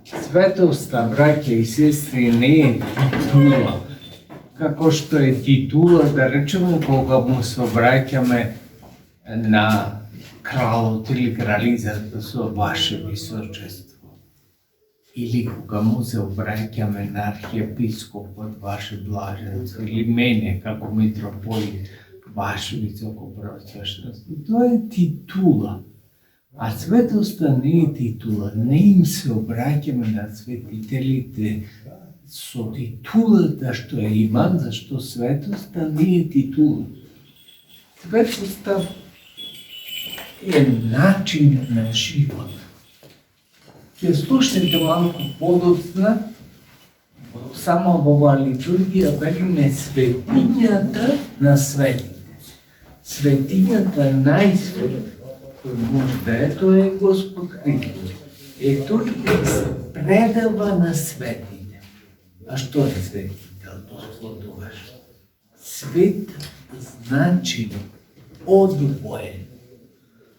Светоста, браќа и сестри, не е титула, како што е титула, да речеме, кога му се обраќаме на кралот или кралицата со ваше височество. Или кога му се обраќаме на архиепископот, ваше блаженство, или мене, како митрополит, ваше високопросвещност. Тоа е титула. А светоста не е титула, не им се обраќаме на светителите со титулата што ја имат, зашто светоста не е титула. Светоста е начин на живот. Ќе слушнете малку подоцна, само во оваа литургија велиме светињата на светите. Светињата најсвети кој може да е, тоа е Господ Христос. Тој се предава на светите. А што е светителство тогаш? Свет значи одвоен.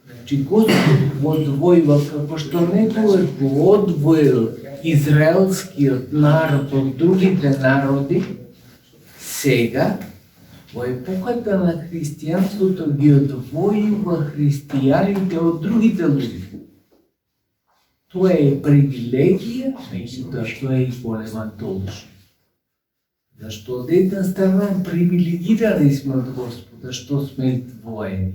Значи Господ го одвојува, како што некогаш го одвоил израелскиот народ од другите народи, сега во епохата на христијанството ги одвојува христијаните од другите луѓе. Тоа е привилегија, меѓутоа што е и голема должност. Зашто од една страна привилегирани сме од Господа, што сме одвоени.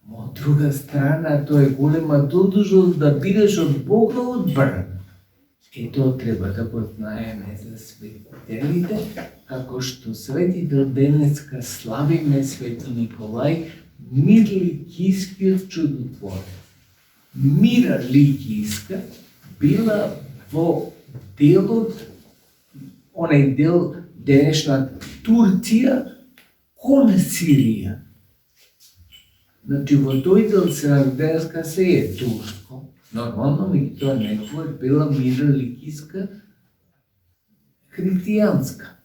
Од друга страна тоа е голема должност да бидеш од Бога одбран. Тоа треба да го знаеме за светителите, како што светител денеска славиме Свети Николај, Мир Ликискиот чудотворец. Мира Ликиска била во делот, онај дел денешна Турција кон Сирија. Значи во тој дел денеска се е турско. Нормално, меѓутоа некогаш била Мира Ликиска христијанска.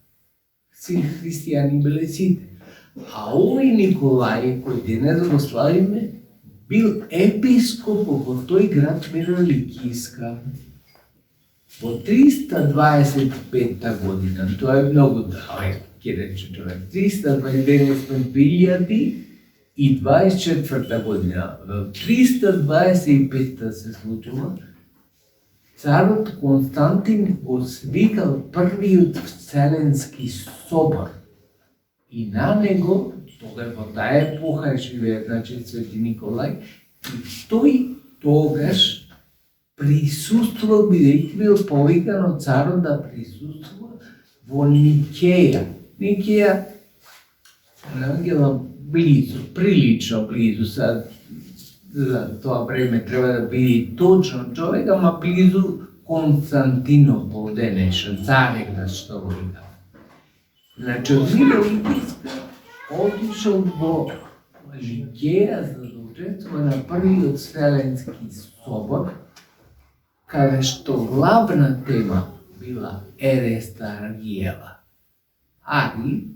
Си христијани биле сите. А овој Николај, кој денес го славиме, бил епископ во тој град Мира Ликиска. Во 325 година, тоа е многу далеко, ќе рече човек, 329.024 година, во 325 се случува, царот Константин го свикал првиот Вселенски собор. И на него, тога во таа епоха живее, значи Свети Николај, и тој тогаш присуствувал, бидејќи бил повикан од царот да присуствува во Никеја. Никеја наоѓала близу, прилично близу, за тоа време треба да биде точно човек, ама близу Константинопол денешен, Цареград што го вика. Значи, Мира Ликиска отишол во Никеја за да учествува на првиот Вселенски собор, каде што главна тема била Ереста Аргиева. Ари,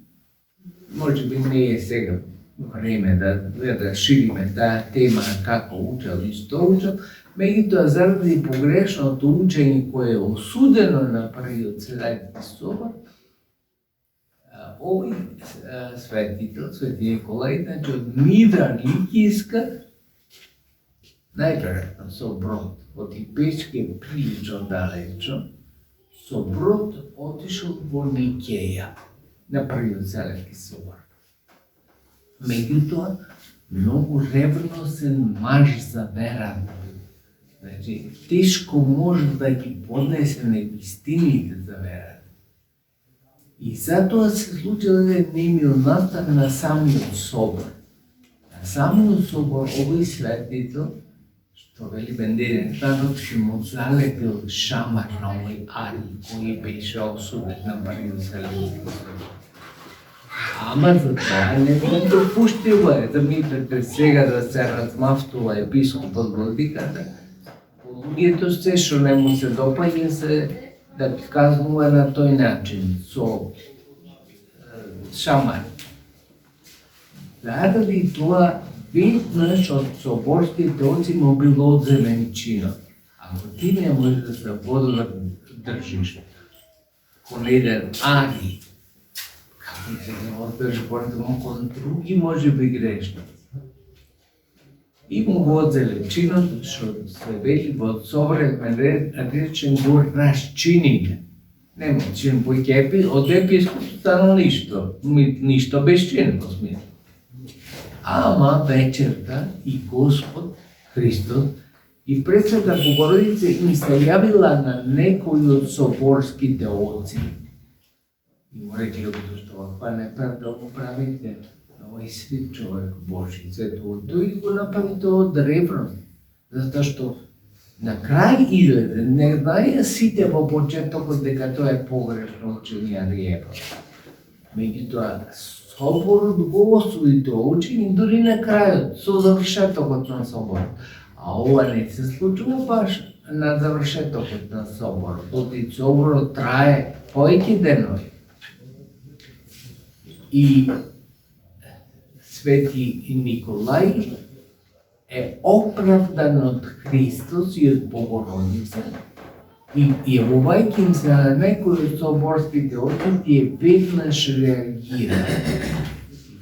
може би не е сега време да шириме таа тема како учел и што учел, меѓутоа заради погрешното учење кое е осудено на првиот Вселенски собор, овој светител, Свети Николај, значи од Мира Ликиска, најверојатно со брод, од Печки е прилично далечо, со брод отишол во Никеја, на првиот Вселенски собор. Меѓутоа, многу ревносен маж за верата. Значи, тешко може да ги поднесе невистините за верата. И затоа се случила немилната на самиот собор. На самиот собор овој светител, што вели Бендерен Тарот, ќе му залетел шамар на овој Ари, кој беше осуден на првиот Вселенски собор. Ама за тоа не го допуштила, да мислите сега да се размафтува епископот владиката, луѓето се што не му се допаѓа се да казнува на тој начин, со шамар. Заради тоа веднаш од соборските оци му било одземен чинот. А Ако ти не можеш да се држиш кон еден ари, како се не држи кон други може би грешно. И му го одзеле чинот, што се вели во современ речен го расчиниле. Нема чин по епи, од епископот станало ништо без чин во смисла. Ама вечерта и Господ Христос и Пресвета Богородица им се јавила на некои од соборските оци. И му рекли, што па не да го правите, овој свит човек Божи, светово, тој го направи тоа од ревност, затоа што на крај излезе, не знаја сите во почетокот дека тоа е погрешно учење Ариева. Меѓутоа, соборот го осуди тоа учење дури на крајот, со завршетокот на соборот. А ова не се случува баш на завршетокот на соборот, оти соборот трае повеќе денови. И Свети Николај е оправдан од Христос и од Богородица. И јавувајќи им се на некои од соборските оци, тие веднаш реагира.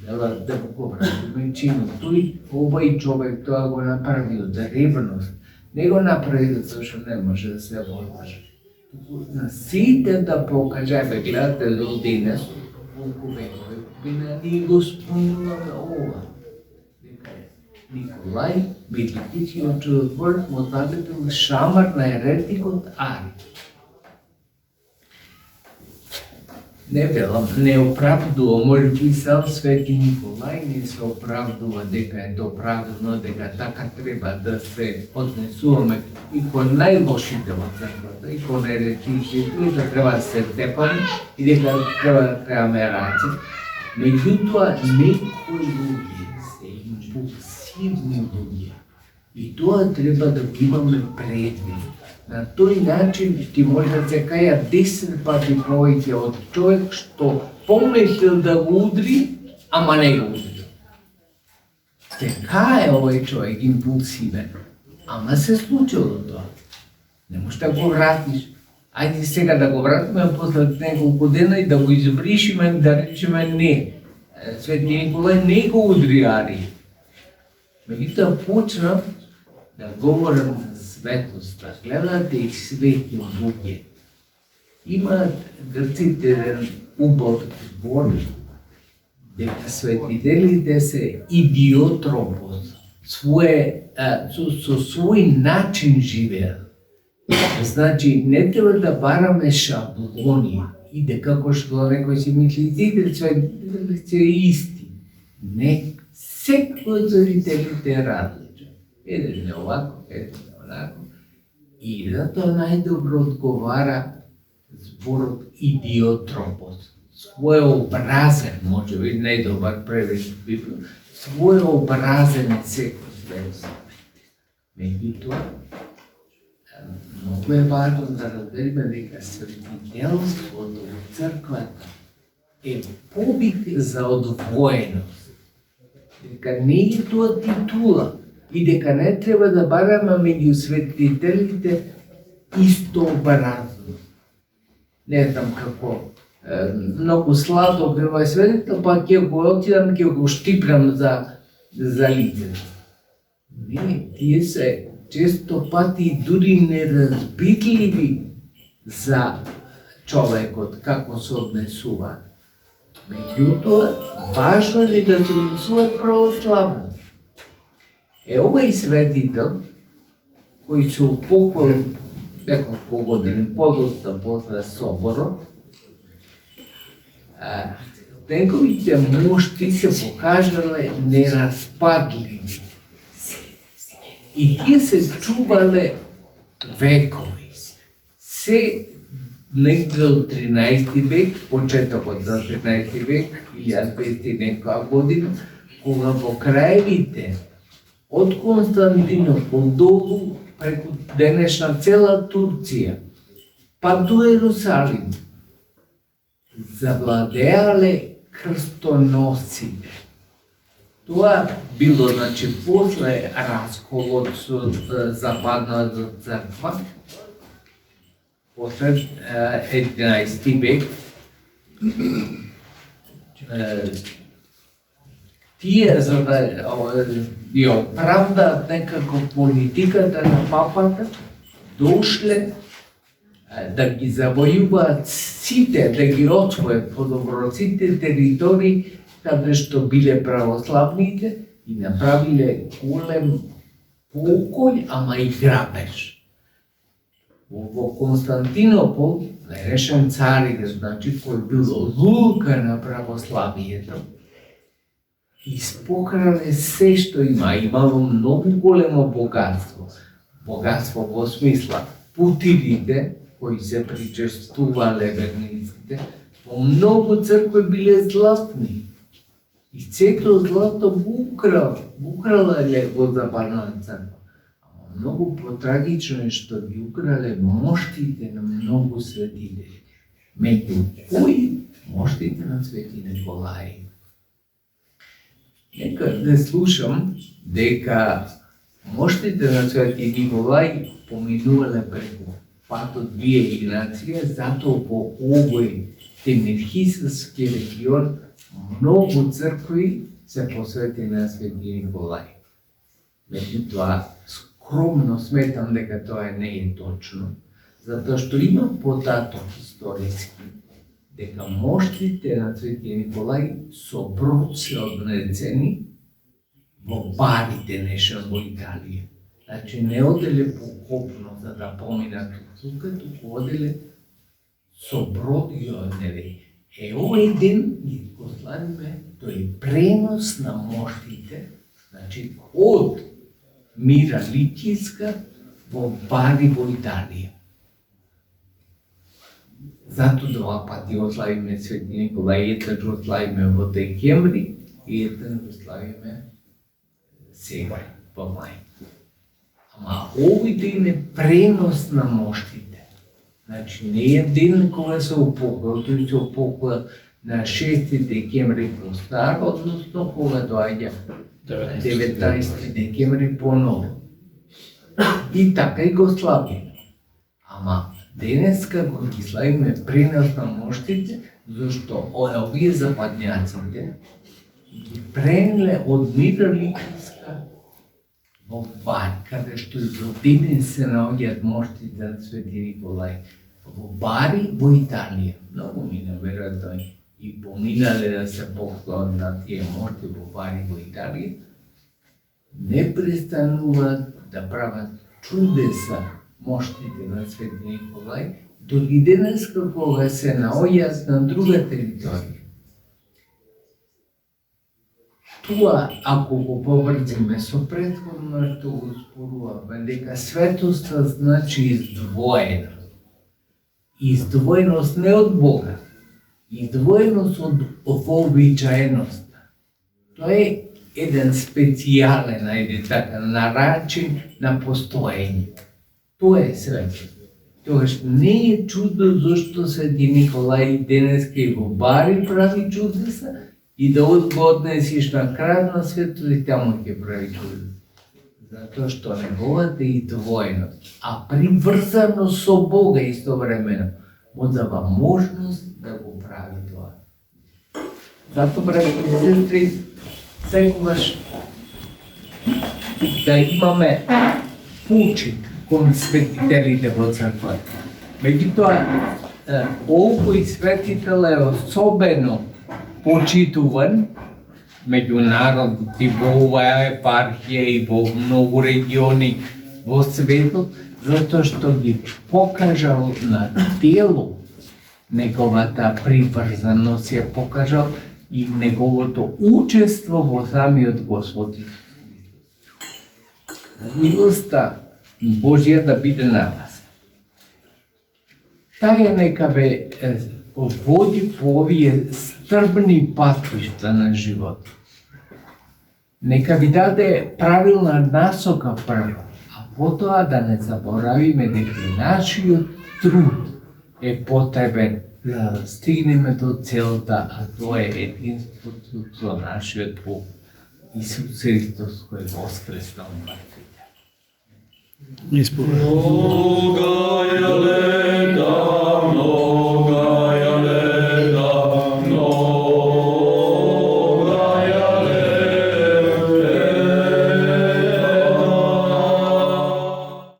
Да го вратиме чинот. Тој овој човек тоа го направи од ревност. Не го направи затоа што не може да се водржи. На сите да покаже, гледате до денес, колку векови ние го спомнуваме ова. Дека Николај, Методичиот чудотворец, му залепил шамар на еретикот Ари. Не велам, не оправдува, може би сам Свети Николај не се оправдува дека е доправдано, дека така треба да се однесуваме и кон најлошите во црквата, и кон еретиците, и да треба да се тепаме, и дека треба да требаме раци. Меѓутоа, некои луѓе се импулсивни луѓе и тоа треба да го имаме предвид. На тој начин ти може да се каја 10 пати повеќе од човек што помислил да го удри, ама не го удри. Се каја овој човек импулсивен, ама се случило тоа. Не можеш да го вратиш. Ајде сега да го вратиме после неколку дена и да го избришиме, да речеме не. Свети Николај не го удри Ари. Меѓутоа почнав да говорам за светоста. Гледате и свети луѓе. Има грците еден убав збор дека светителите се идиотропос. Со свој начин живеат. Значи, не треба да бараме шаблони и дека како што некој си мисли, сите светители се исти. Не, секој од светителите е различен. Еден е овако, еден е онако. И затоа најдобро одговара зборот идиотропос. Своеобразен, може би најдобар превод Библија, своеобразен е секој светост. Меѓутоа, многу е важно да разбереме дека светителството во црквата е побит за одвоеност. Дека не е тоа титула и дека не треба да бараме меѓу светителите истообразност. Не знам како, многу сладок е овој светител, па ќе го отидам, ќе го штипнам за лицето. Не, тие се често пати дури неразбирливи за човекот како се однесува. Меѓутоа, важно е да се однесуваат православно. Овој светител, кој се упокоил неколку години подоста после соборот, неговите мошти се покажале нераспадливи. И тие се чувале векови. Се негде од 13 век, почетокот за 13 век, 1500 некоја година, кога во краевите од Константинопол долу преку денешна цела Турција, па до Ерусалим, завладеале крстоносците. Тоа било, значи, после расколот со Западната црква, после 11 век, тие за да ја оправдаат некако политиката на папата, дошле да ги завојуваат сите, да ги отвојат подобро сите територии каде што биле православните и направиле голем покој, ама и грабеж. Во Константинопол, наречен царите, значи кој било лука на православието, испокрале се што имало многу големо богатство. Богатство во смисла путирите, кои се причестувале верниците, во многу цркви биле златни. И сето злато украле во Западната црква. Ама многу потрагично е што ги украле моштите на многу светители. Меѓу кои моштите на Свети Николај. Некаде слушам дека моштите на Свети Николај поминувале преку патот Вие Игнација, затоа во овој темирхисарски регион многу цркви се посвети на Свети Николај. Меѓутоа, скромно сметам дека тоа не е точно, затоа што има податок историски дека моштите на Свети Николај со брод се однесени во Бари денешен во Италија. Значи не оделе покопно за да поминат тука, туку оделе со брод ги однели. Овој ден ги го славиме, тој пренос на моштите, значи од Мира Личиска во Бари во Италија. Зато два пати го славиме Свети Николај, еден го славиме во декември и еден го славиме сега, во мај. Ама овој ден е пренос на моштите. Значи не е ден кога се упокоја, тој се упокоја на 6 декември по стар, односно кога доаѓа 19 декември по ново. И така и го славиме. Ама денеска го ги славиме пренос на моштите, зашто овие западњаците ги пренеле од Мира Личиска во Бари, каде што и до денес се наоѓаат моштите на Свети Николај. Во Бари во Италија. Многу мина веројатно и поминале да се поклонат на тие мошти во Бари во Италија. Не престануваат да прават чудеса моштите на Свети Николај, дури денеска кога се наоѓаат на друга територија. Тоа, ако го поврзиме со претходно што го споруваме, дека светоста значи издвоеност. Издвоеност не од Бога, издвоеност од вообичаеноста. Тоа е еден специјален, ајде така, начин на постоење. Тоа е светост. Тогаш не е чудо зашто Свети Николај денеска и во Бари прави чудеса, и да го однесиш на крај на светот и таму ќе прави чудеса. Затоа што неговата издвоеност, а приврзано со Бога истовремено, му дава можност да го прави тоа. Затоа, браќи и сестри, секогаш да имаме почит кон светителите во црквата. Меѓутоа, овој светител е особено почитуван меѓу народите во оваа епархија и во многу региони во светот, затоа што ги покажал на дело неговата приврзаност, ја покажал и неговото учество во самиот Господ. Милоста Божја да биде на вас. Таја нека ве води по овие стрбни патишта на живот. Нека ви даде правилна насока прво, а потоа да не заборавиме дека нашиот труд е потребен да стигнеме до целта, а тоа е единството со нашиот Бог. Isus Hristos koji je voskresao od mrtvih. Ispoved.